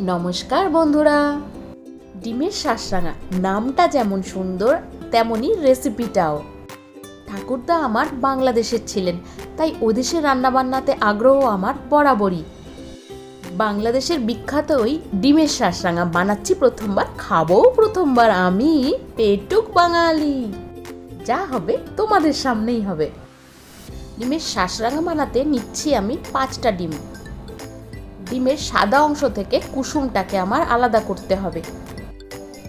নমস্কার বন্ধুরা। ডিমের শাঁসরাঙা নামটা যেমন সুন্দর তেমনি রেসিপিটাও। ঠাকুরদা আমার বাংলাদেশের ছিলেন, তাই ওদেশের রান্নাবান্নাতে আগ্রহ আমার বরাবরই। বাংলাদেশের বিখ্যাত ওই ডিমের শাঁসরাঙা বানাচ্ছি প্রথমবার, খাবো প্রথমবার আমি, পেটুক বাঙালি। যা হবে তোমাদের সামনেই হবে। ডিমের শাঁসরাঙা বানাতে নিচ্ছি আমি 5টা ডিম। ডিমের সাদা অংশ থেকে কুসুমটাকে আমার আলাদা করতে হবে।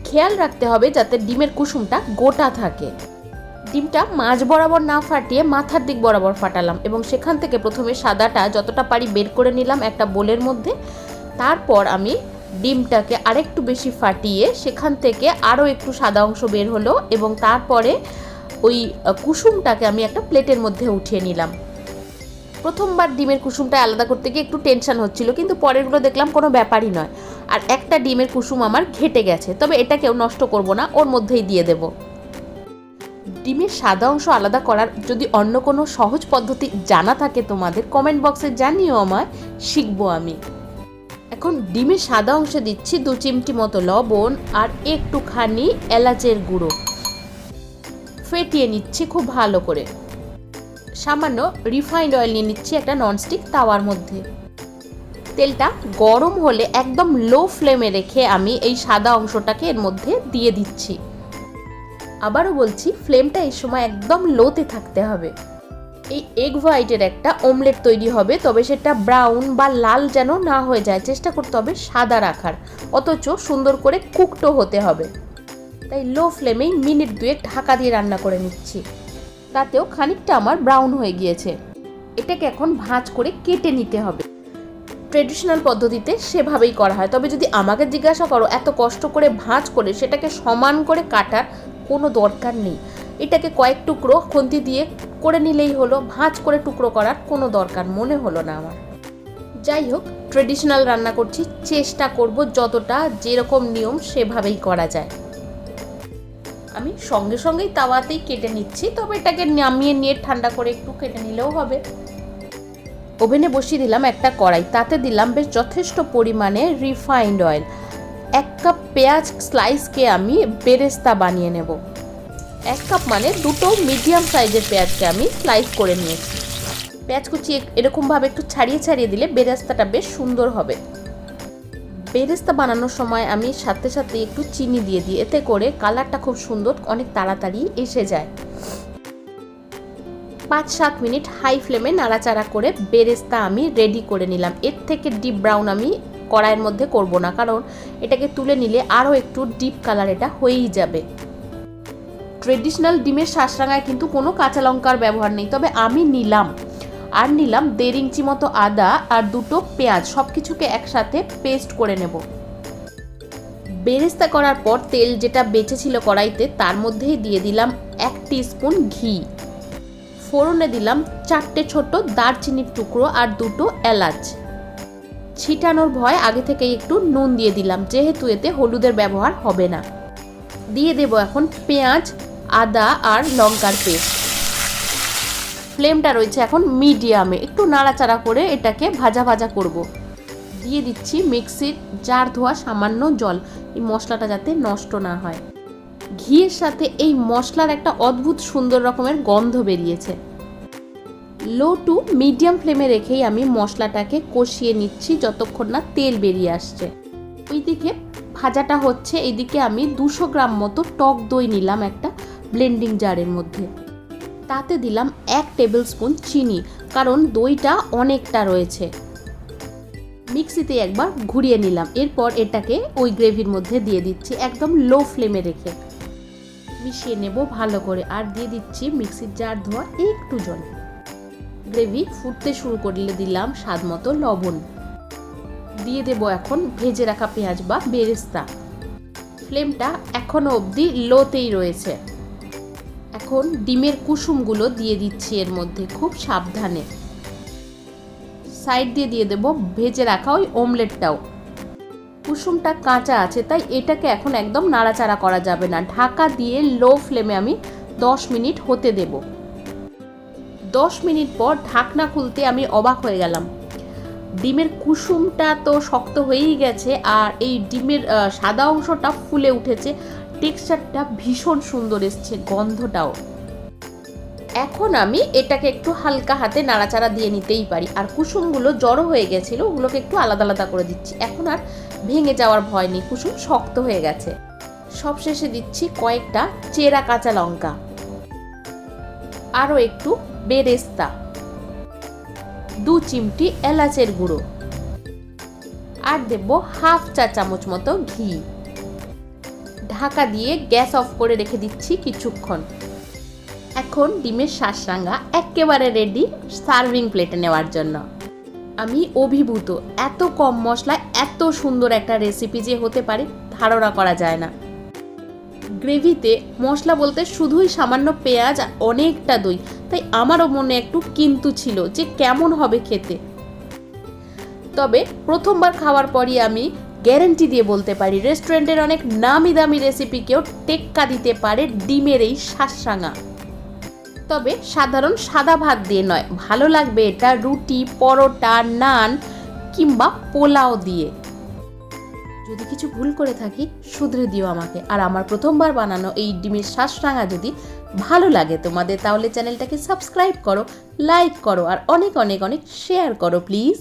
খেয়াল রাখতে হবে যাতে ডিমের কুসুমটা গোটা থাকে। ডিমটা মাঝ বরাবর না ফাটিয়ে মাথার দিক বরাবর ফাটালাম এবং সেখান থেকে প্রথমে সাদাটা যতটা পারি বের করে নিলাম একটা বোলের মধ্যে। তারপর আমি ডিমটাকে আরেকটু বেশি ফাটিয়ে সেখান থেকে আরও একটু সাদা অংশ বের হলো এবং তারপরে ওই কুসুমটাকে আমি একটা প্লেটের মধ্যে উঠিয়ে নিলাম। প্রথমবার ডিমের কুসুমটা আলাদা করতে গিয়ে একটু টেনশন হচ্ছিল, কিন্তু পরেরগুলো দেখলাম কোনো ব্যাপারই নয়। আর একটা ডিমের কুসুম আমার ঘেটে গেছে, তবে এটাকেও নষ্ট করব না, ওর মধ্যেই দিয়ে দেব। ডিমের সাদা অংশ আলাদা করার যদি অন্য কোনো সহজ পদ্ধতি জানা থাকে তোমাদের কমেন্ট বক্সে জানিও আমায়, শিখবো আমি। এখন ডিমের সাদা অংশে দিচ্ছি 2 চিমটি মতো লবণ আর একটুখানি এলাচের গুঁড়ো। ফেটিয়ে নিচ্ছি খুব ভালো করে। সামান্য রিফাইন্ড অয়েল নিয়ে নিচ্ছি একটা ননস্টিক তাওয়ার মধ্যে। তেলটা গরম হলে একদম লো ফ্লেমে রেখে আমি এই সাদা অংশটাকে এর মধ্যে দিয়ে দিচ্ছি। আবারও বলছি, ফ্লেমটা এই সময় একদম লোতে থাকতে হবে। এই এগ হোয়াইটের একটা অমলেট তৈরি হবে, তবে সেটা ব্রাউন বা লাল যেন না হয়ে যায়, চেষ্টা করতে হবে সাদা রাখার, অথচ সুন্দর করে কুকটো হতে হবে। তাই লো ফ্লেমেই মিনিট 2 ঢাকা দিয়ে রান্না করে নিচ্ছি। তাতেও খানিকটা আমার ব্রাউন হয়ে গিয়েছে। এটাকে এখন ভাঁজ করে কেটে নিতে হবে। ট্রেডিশনাল পদ্ধতিতে সেভাবেই করা হয়, তবে যদি আমাকে জিজ্ঞাসা করো এত কষ্ট করে ভাঁজ করে সেটাকে সমান করে কাটার কোনো দরকার নেই। এটাকে কয়েক টুকরো খুন্তি দিয়ে করে নিলেই হলো, ভাঁজ করে টুকরো করার কোনো দরকার মনে হলো না আমার। যাই হোক, ট্রেডিশনাল রান্না করছি, চেষ্টা করব যতটা যেরকম নিয়ম সেভাবেই করা যায়। আমি সঙ্গে সঙ্গেই তাওয়াতেই কেটে নিচ্ছি, তবে এটাকে নামিয়ে নিয়ে ঠান্ডা করে একটু কেটে নিলেও হবে। ওভেনে বসিয়ে দিলাম একটা কড়াই, তাতে দিলাম বেশ যথেষ্ট পরিমাণে রিফাইন্ড অয়েল। 1 কাপ পেঁয়াজ স্লাইসকে আমি বেরেস্তা বানিয়ে নেব। 1 কাপ মানে 2টো মিডিয়াম সাইজের পেঁয়াজকে আমি স্লাইস করে নিয়েছি। পেঁয়াজ কুচি এরকমভাবে একটু ছাড়িয়ে ছাড়িয়ে দিলে বেরেস্তাটা বেশ সুন্দর হবে। বেরেস্তা বানানোর সময় আমি সাথে সাথে একটু চিনি দিয়ে দিই, এতে করে কালারটা খুব সুন্দর অনেক তাড়াতাড়ি এসে যায়। 5-7 মিনিট হাই ফ্লেমে নাড়াচাড়া করে বেরেস্তা আমি রেডি করে নিলাম। এর থেকে ডিপ ব্রাউন আমি কড়াইয়ের মধ্যে করব না, কারণ এটাকে তুলে নিলে আরও একটু ডিপ কালার এটা হয়েই যাবে। ট্রেডিশনাল ডিমের শাঁসরাঙায় কিন্তু কোনো কাঁচা লঙ্কার ব্যবহার নেই, তবে আমি নিলাম 1.5 ইঞ্চি মতো আদা আর 2টো পেঁয়াজ, সব কিছুকে একসাথে পেস্ট করে নেব। বেরেস্তা করার পর তেল যেটা বেঁচে ছিল কড়াইতে তার মধ্যেই দিয়ে দিলাম 1 টিস্পুন ঘি। ফোড়নে দিলাম 4টে ছোট দারচিনির টুকরো আর 2টো এলাচ। ছিটানোর ভয় আগে থেকেই একটু নুন দিয়ে দিলাম, যেহেতু এতে হলুদের ব্যবহার হবে না। দিয়ে দেব এখন পেঁয়াজ, আদা আর লঙ্কার পেস্ট। ফ্লেমটা রয়েছে এখন মিডিয়ামে, একটু নাড়াচাড়া করে এটাকে ভাজা ভাজা করব। দিয়ে দিচ্ছি মিক্সির জার ধোয়া সামান্য জল, এই মশলাটা যাতে নষ্ট না হয়। ঘিয়ের সাথে এই মশলার একটা অদ্ভুত সুন্দর রকমের গন্ধ বেরিয়েছে। লো টু মিডিয়াম ফ্লেমে রেখেই আমি মশলাটাকে কষিয়ে নিচ্ছি যতক্ষণ না তেল বেরিয়ে আসছে। ওইদিকে ভাজাটা হচ্ছে, এইদিকে আমি 200 গ্রাম মতো টক দই নিলাম একটা ব্লেন্ডিং জারের মধ্যে। তাতে দিলাম 1 টেবিল স্পুন চিনি, কারণ দইটা অনেকটা রয়েছে। মিক্সিতে একবার ঘুরিয়ে নিলাম, এরপর এটাকে ওই গ্রেভির মধ্যে দিয়ে দিচ্ছি একদম লো ফ্লেমে রেখে। মিশিয়ে নেব ভালো করে, আর দিয়ে দিচ্ছি মিক্সির জার ধোয়া একটু জল। গ্রেভি ফুটতে শুরু করলে দিলাম স্বাদ মতো লবণ। দিয়ে দেব এখন ভেজে রাখা পেঁয়াজ বা বেরেস্তা। ফ্লেমটা এখনো অবধি লোতেই রয়েছে। এখন ডিমের কুসুমগুলো দিয়ে দিচ্ছি এর মধ্যে খুব সাবধানে। সাইড দিয়ে দেব ভেজে রাখা ওই অমলেটটাও। কুসুমটা কাঁচা আছে, তাই এটাকে এখন একদম নাড়াচাড়া করা যাবে না। ঢাকা দিয়ে লো ফ্লেমে আমি 10 মিনিট হতে দেব। 10 মিনিট পর ঢাকনা খুলতে আমি অবাক হয়ে গেলাম। ডিমের কুসুমটা তো শক্ত হয়েই গেছে, আর এই ডিমের সাদা অংশটা ফুলে উঠেছে। টেক্সচারটা ভীষণ সুন্দর এসছে, গন্ধটাও। এখন আমি এটাকে একটু হালকা হাতে নাড়াচাড়া দিয়ে নিতেই পারি। আর কুসুমগুলো জড়ো হয়ে গেছিলো, ওগুলোকে একটু আলাদা আলাদা করে দিচ্ছি। এখন আর ভেঙে যাওয়ার ভয় নেই, কুসুম শক্ত হয়ে গেছে। সবশেষে দিচ্ছি কয়েকটা চেরা কাঁচা লঙ্কা, আরও একটু বেরেস্তা, 2 চিমটি এলাচের গুঁড়ো, আর দেব হাফ চা চামচ মতো ঘি। ঢাকা দিয়ে গ্যাস অফ করে রেখে দিচ্ছি কিছুক্ষণ। এখন ডিমের সাসরাঙ্গা একেবারে রেডি সার্ভিং প্লেটে নেওয়ার জন্য। আমি অভিভূত, এত কম মশলায় এত সুন্দর একটা রেসিপি যে হতে পারে ধারণা করা যায় না। গ্রেভিতে মশলা বলতে শুধুই সামান্য পেঁয়াজ আর অনেকটা দই, তাই আমারও মনে একটু কিন্তু ছিল যে কেমন হবে খেতে। তবে প্রথমবার খাওয়ার পরই আমি গ্যারেন্টি দিয়ে বলতে পারি রেস্টুরেন্টের অনেক নামি দামি রেসিপিকেও টেক্কা দিতে পারে ডিমের এই সাসরাঙ্গা। তবে সাধারণ সাদা ভাত দিয়ে নয়, ভালো লাগবে এটা রুটি, পরোটা, নান কিংবা পোলাও দিয়ে। যদি কিছু ভুল করে থাকি শুধরে দিও আমাকে। আর আমার প্রথমবার বানানো এই ডিমের সাসরাঙ্গা যদি ভালো লাগে তোমাদের, তাহলে চ্যানেলটাকে সাবস্ক্রাইব করো, লাইক করো, আর অনেক অনেক অনেক শেয়ার করো প্লিজ।